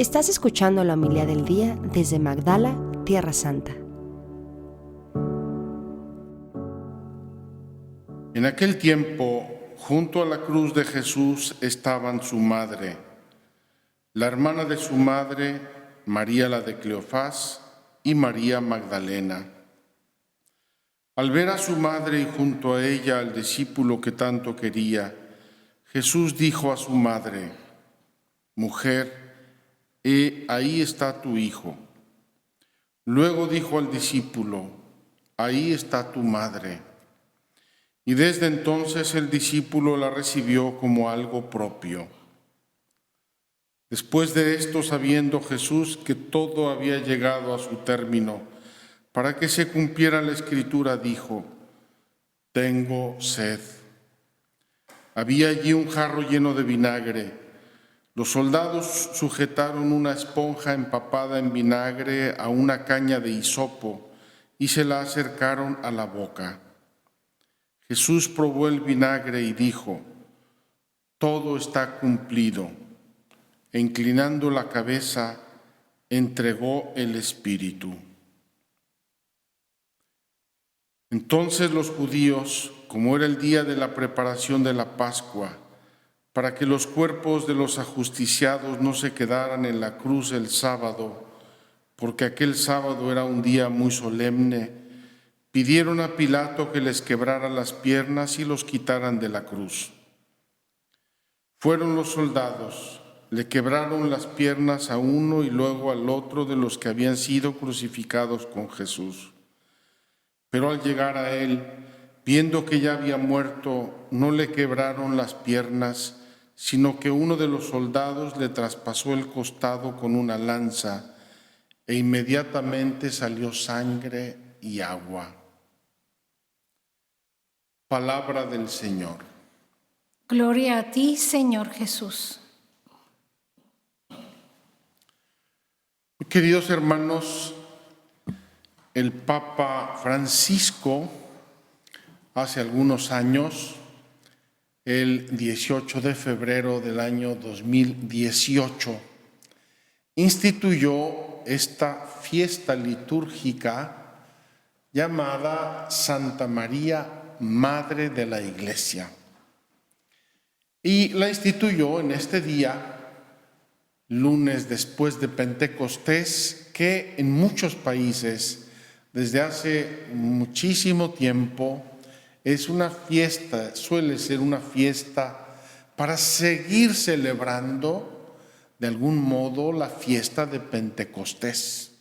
Estás escuchando la homilía del día desde Magdala, Tierra Santa. En aquel tiempo, junto a la cruz de Jesús estaban su madre, la hermana de su madre, María la de Cleofás, y María Magdalena. Al ver a su madre y junto a ella al discípulo que tanto quería, Jesús dijo a su madre: «Mujer, ahí está tu hijo». Luego dijo al discípulo: «Ahí está tu madre». Y desde entonces el discípulo la recibió como algo propio. Después de esto, sabiendo Jesús que todo había llegado a su término, para que se cumpliera la Escritura, dijo: «Tengo sed». Había allí un jarro lleno de vinagre. Los soldados sujetaron una esponja empapada en vinagre a una caña de hisopo y se la acercaron a la boca. Jesús probó el vinagre y dijo: «Todo está cumplido». E inclinando la cabeza, entregó el Espíritu. Entonces los judíos, como era el día de la preparación de la Pascua, para que los cuerpos de los ajusticiados no se quedaran en la cruz el sábado, porque aquel sábado era un día muy solemne, pidieron a Pilato que les quebrara las piernas y los quitaran de la cruz. Fueron los soldados, le quebraron las piernas a uno y luego al otro de los que habían sido crucificados con Jesús. Pero al llegar a él, viendo que ya había muerto, no le quebraron las piernas, sino que uno de los soldados le traspasó el costado con una lanza, e inmediatamente salió sangre y agua. Palabra del Señor. Gloria a ti, Señor Jesús. Queridos hermanos, el Papa Francisco, hace algunos años, el 18 de febrero del año 2018, instituyó esta fiesta litúrgica llamada Santa María, Madre de la Iglesia. Y la instituyó en este día, lunes después de Pentecostés, que en muchos países, desde hace muchísimo tiempo, es una fiesta, suele ser una fiesta para seguir celebrando de algún modo la fiesta de Pentecostés.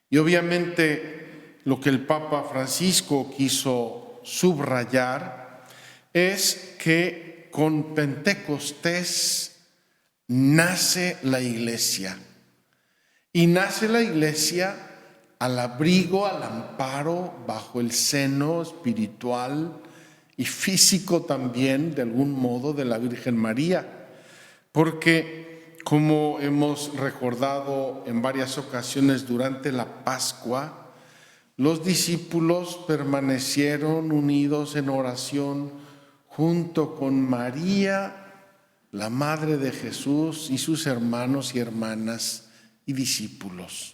Y obviamente lo que el Papa Francisco quiso subrayar es que con Pentecostés nace la Iglesia. Y nace la Iglesia al abrigo, al amparo, bajo el seno espiritual y físico también, de algún modo, de la Virgen María. Porque, como hemos recordado en varias ocasiones durante la Pascua, los discípulos permanecieron unidos en oración junto con María, la Madre de Jesús, y sus hermanos y hermanas y discípulos.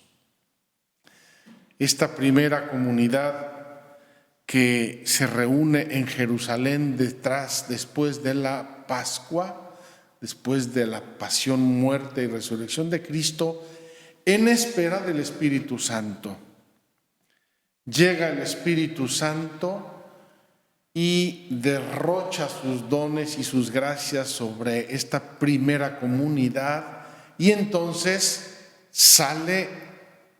Esta primera comunidad que se reúne en Jerusalén después de la Pascua, después de la pasión, muerte y resurrección de Cristo, en espera del Espíritu Santo. Llega el Espíritu Santo y derrocha sus dones y sus gracias sobre esta primera comunidad, y entonces sale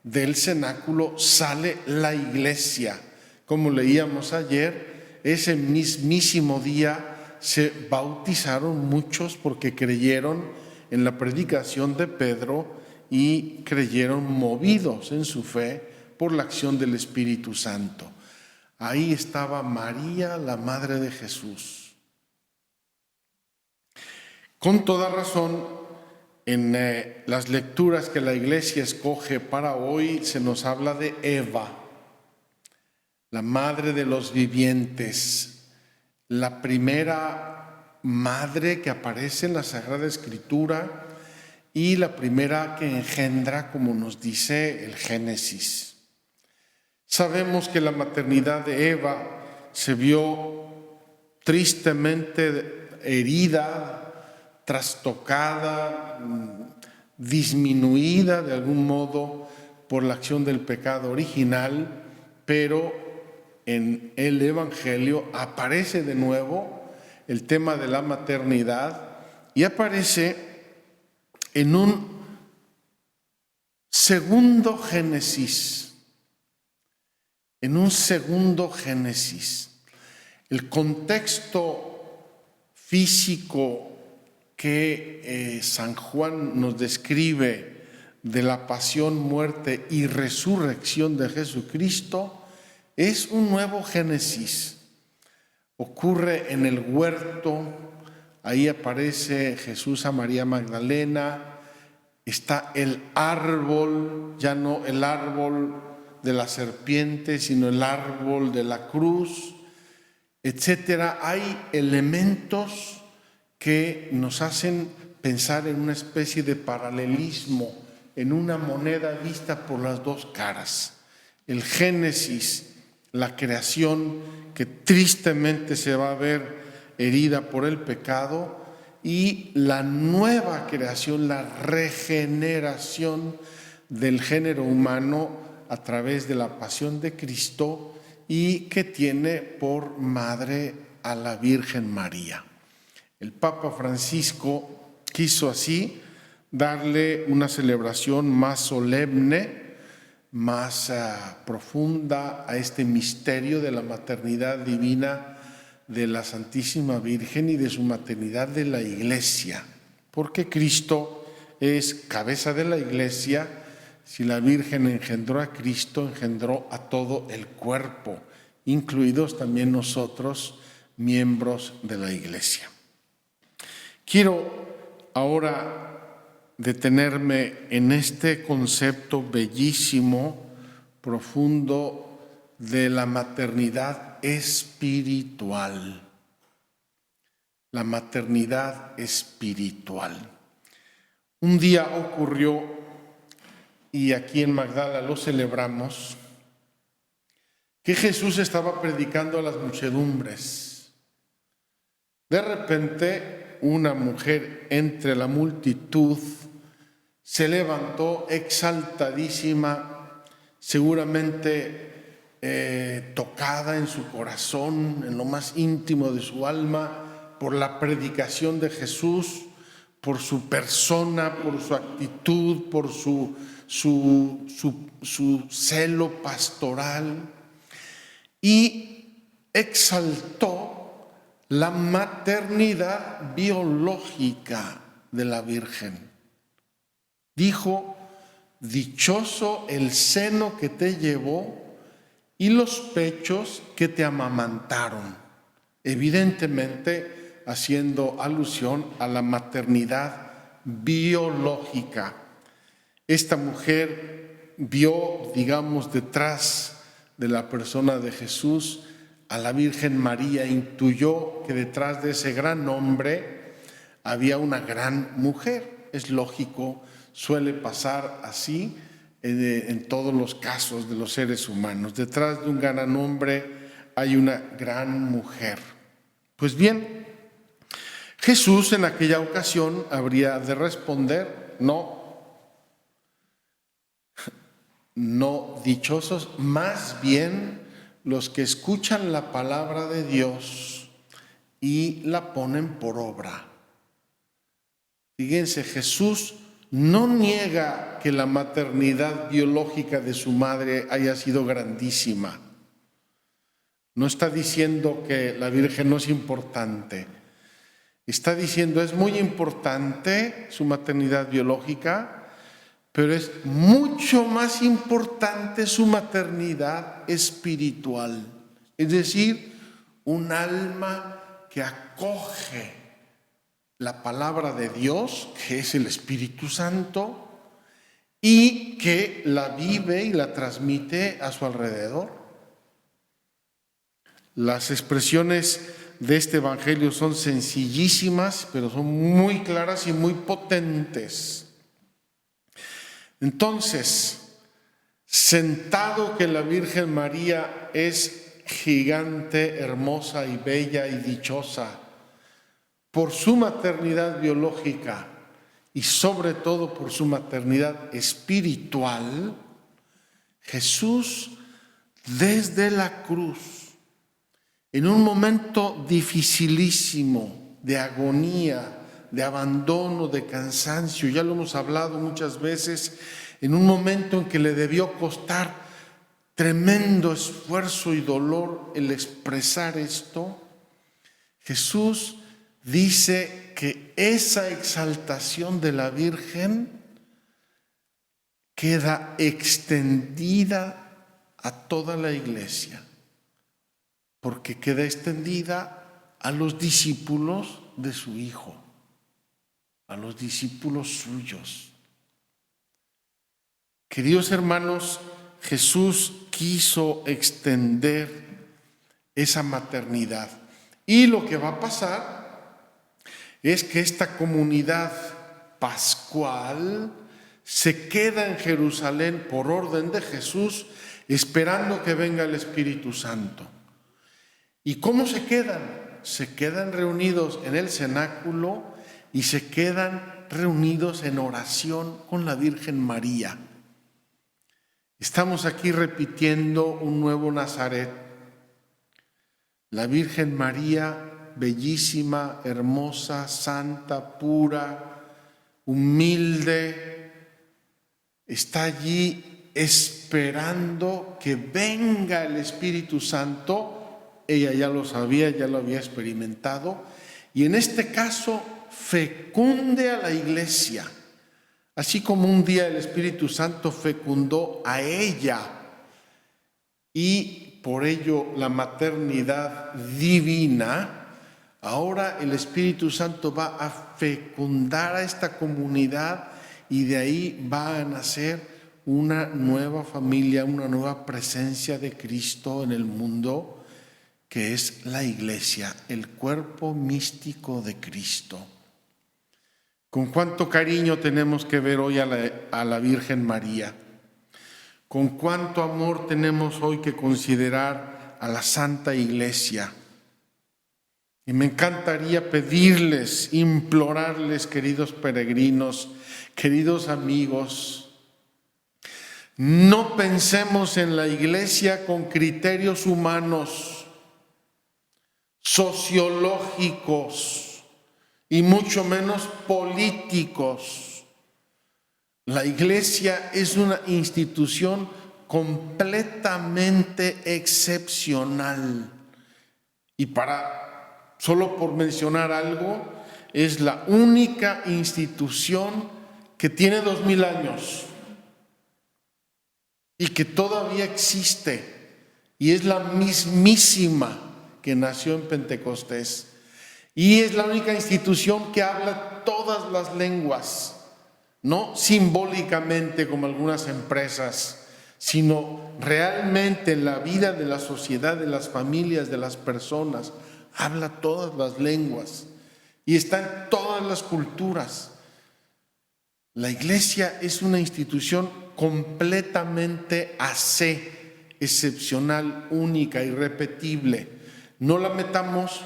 del cenáculo, sale la Iglesia. Como leíamos ayer, ese mismísimo día se bautizaron muchos porque creyeron en la predicación de Pedro y creyeron movidos en su fe por la acción del Espíritu Santo. Ahí estaba María, la Madre de Jesús. Con toda razón, en las lecturas que la Iglesia escoge para hoy se nos habla de Eva, la Madre de los vivientes, la primera madre que aparece en la Sagrada Escritura y la primera que engendra, como nos dice el Génesis. Sabemos que la maternidad de Eva se vio tristemente herida, trastocada, disminuida de algún modo por la acción del pecado original, pero en el Evangelio aparece de nuevo el tema de la maternidad y aparece en un segundo Génesis. En un segundo Génesis. El contexto físico que San Juan nos describe de la pasión, muerte y resurrección de Jesucristo es un nuevo Génesis. Ocurre en el huerto, ahí aparece Jesús a María Magdalena, está el árbol, ya no el árbol de la serpiente, sino el árbol de la cruz, etcétera. Hay elementos que nos hacen pensar en una especie de paralelismo, en una moneda vista por las dos caras. El Génesis, la creación que tristemente se va a ver herida por el pecado, y la nueva creación, la regeneración del género humano a través de la pasión de Cristo, y que tiene por madre a la Virgen María. El Papa Francisco quiso así darle una celebración más solemne, más profunda a este misterio de la maternidad divina de la Santísima Virgen y de su maternidad de la Iglesia, porque Cristo es cabeza de la Iglesia. Si la Virgen engendró a Cristo, engendró a todo el cuerpo, incluidos también nosotros, miembros de la Iglesia. Quiero ahora detenerme en este concepto bellísimo, profundo, de la maternidad espiritual. La maternidad espiritual. Un día ocurrió, y aquí en Magdala lo celebramos, que Jesús estaba predicando a las muchedumbres. De repente, una mujer entre la multitud se levantó exaltadísima, seguramente tocada en su corazón, en lo más íntimo de su alma, por la predicación de Jesús, por su persona, por su actitud, por su celo pastoral, y exaltó la maternidad biológica de la Virgen. Dijo: dichoso el seno que te llevó y los pechos que te amamantaron, evidentemente haciendo alusión a la maternidad biológica. Esta mujer vio, digamos, detrás de la persona de Jesús a la Virgen María, intuyó que detrás de ese gran hombre había una gran mujer. Es lógico, suele pasar así en todos los casos de los seres humanos. Detrás de un gran hombre hay una gran mujer. Pues bien, Jesús en aquella ocasión habría de responder: no dichosos, más bien los que escuchan la palabra de Dios y la ponen por obra. Fíjense, Jesús no niega que la maternidad biológica de su madre haya sido grandísima. No está diciendo que la Virgen no es importante. Está diciendo: es muy importante su maternidad biológica, pero es mucho más importante su maternidad espiritual. Es decir, un alma que acoge la palabra de Dios, que es el Espíritu Santo, y que la vive y la transmite a su alrededor. Las expresiones de este Evangelio son sencillísimas, pero son muy claras y muy potentes. Entonces, sentado que la Virgen María es gigante, hermosa y bella y dichosa por su maternidad biológica y sobre todo por su maternidad espiritual, Jesús desde la cruz, en un momento dificilísimo de agonía, de abandono, de cansancio, ya lo hemos hablado muchas veces, en un momento en que le debió costar tremendo esfuerzo y dolor el expresar esto, Jesús dice que esa exaltación de la Virgen queda extendida a toda la iglesia, porque queda extendida a los discípulos de su Hijo, a los discípulos suyos. Queridos hermanos, Jesús quiso extender esa maternidad. Y lo que va a pasar es que esta comunidad pascual se queda en Jerusalén por orden de Jesús, esperando que venga el Espíritu Santo. ¿Y cómo se quedan? Se quedan reunidos en el cenáculo y se quedan reunidos en oración con la Virgen María. Estamos aquí repitiendo un nuevo Nazaret. La Virgen María, bellísima, hermosa, santa, pura, humilde, está allí esperando que venga el Espíritu Santo. Ella ya lo sabía, ya lo había experimentado, y en este caso fecunde a la iglesia, así como un día el Espíritu Santo fecundó a ella, y por ello la maternidad divina. Ahora el Espíritu Santo va a fecundar a esta comunidad y de ahí va a nacer una nueva familia, una nueva presencia de Cristo en el mundo, que es la iglesia, el cuerpo místico de Cristo. Con cuánto cariño tenemos que ver hoy a la Virgen María. Con cuánto amor tenemos hoy que considerar a la Santa Iglesia. Y me encantaría pedirles, implorarles, queridos peregrinos, queridos amigos, no pensemos en la Iglesia con criterios humanos, sociológicos y mucho menos políticos. La Iglesia es una institución completamente excepcional y solo por mencionar algo, es la única institución que tiene 2000 años y que todavía existe, y es la mismísima que nació en Pentecostés, y es la única institución que habla todas las lenguas, no simbólicamente como algunas empresas, sino realmente en la vida de la sociedad, de las familias, de las personas. Habla todas las lenguas y está en todas las culturas. La Iglesia es una institución completamente excepcional, única, irrepetible. No la metamos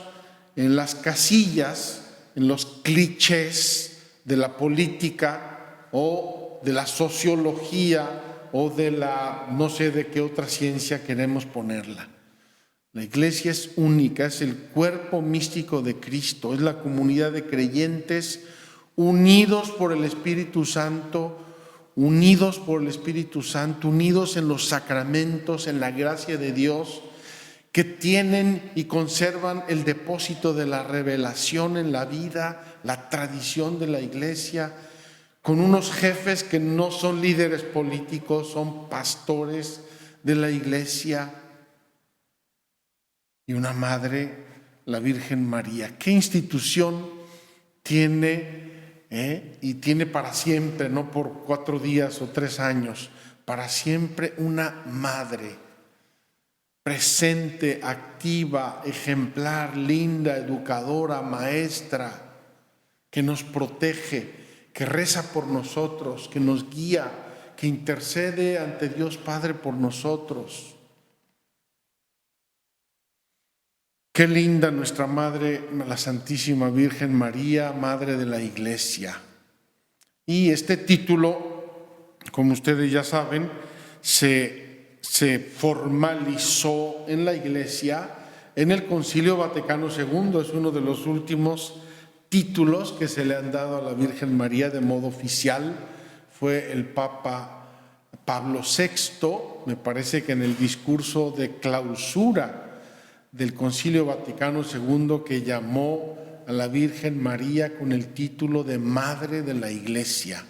en las casillas, en los clichés de la política o de la sociología o de la no sé de qué otra ciencia queremos ponerla. La Iglesia es única, es el cuerpo místico de Cristo, es la comunidad de creyentes unidos por el Espíritu Santo, unidos en los sacramentos, en la gracia de Dios, que tienen y conservan el depósito de la revelación en la vida, la tradición de la Iglesia, con unos jefes que no son líderes políticos, son pastores de la Iglesia, y una madre, la Virgen María. ¿Qué institución tiene? Y tiene para siempre, no por 4 días o 3 años, para siempre una madre presente, activa, ejemplar, linda, educadora, maestra, que nos protege, que reza por nosotros, que nos guía, que intercede ante Dios Padre por nosotros. Qué linda nuestra Madre, la Santísima Virgen María, Madre de la Iglesia. Y este título, como ustedes ya saben, se formalizó en la Iglesia en el Concilio Vaticano II. Es uno de los últimos títulos que se le han dado a la Virgen María de modo oficial. Fue el Papa Pablo VI, me parece que en el discurso de clausura del Concilio Vaticano II, que llamó a la Virgen María con el título de Madre de la Iglesia.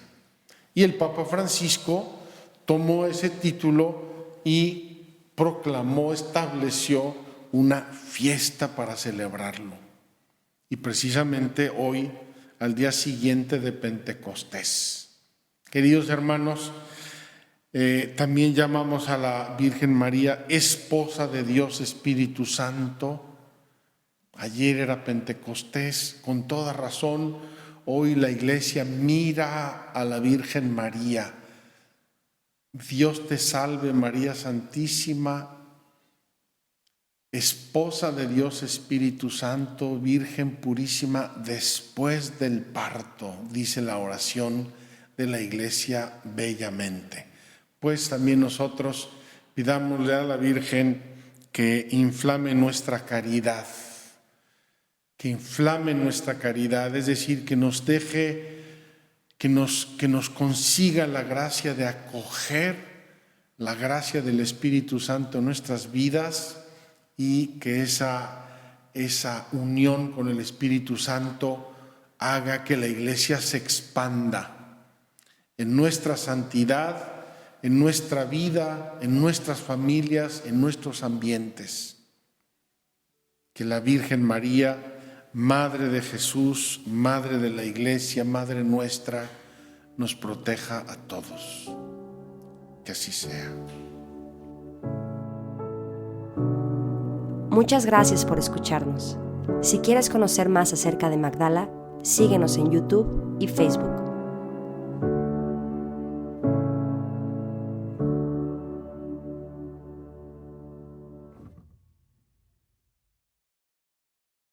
Y el Papa Francisco tomó ese título y proclamó, estableció una fiesta para celebrarlo. Y precisamente hoy, al día siguiente de Pentecostés. Queridos hermanos, también llamamos a la Virgen María Esposa de Dios Espíritu Santo. Ayer era Pentecostés, con toda razón. Hoy la Iglesia mira a la Virgen María. Dios te salve María Santísima, Esposa de Dios Espíritu Santo, Virgen purísima después del parto, dice la oración de la Iglesia bellamente. Pues también nosotros pidámosle a la Virgen que inflame nuestra caridad, es decir, que nos deje, que nos consiga la gracia de acoger la gracia del Espíritu Santo en nuestras vidas y que esa unión con el Espíritu Santo haga que la Iglesia se expanda en nuestra santidad, en nuestra vida, en nuestras familias, en nuestros ambientes. Que la Virgen María, Madre de Jesús, Madre de la Iglesia, Madre nuestra, nos proteja a todos. Que así sea. Muchas gracias por escucharnos. Si quieres conocer más acerca de Magdala, síguenos en YouTube y Facebook.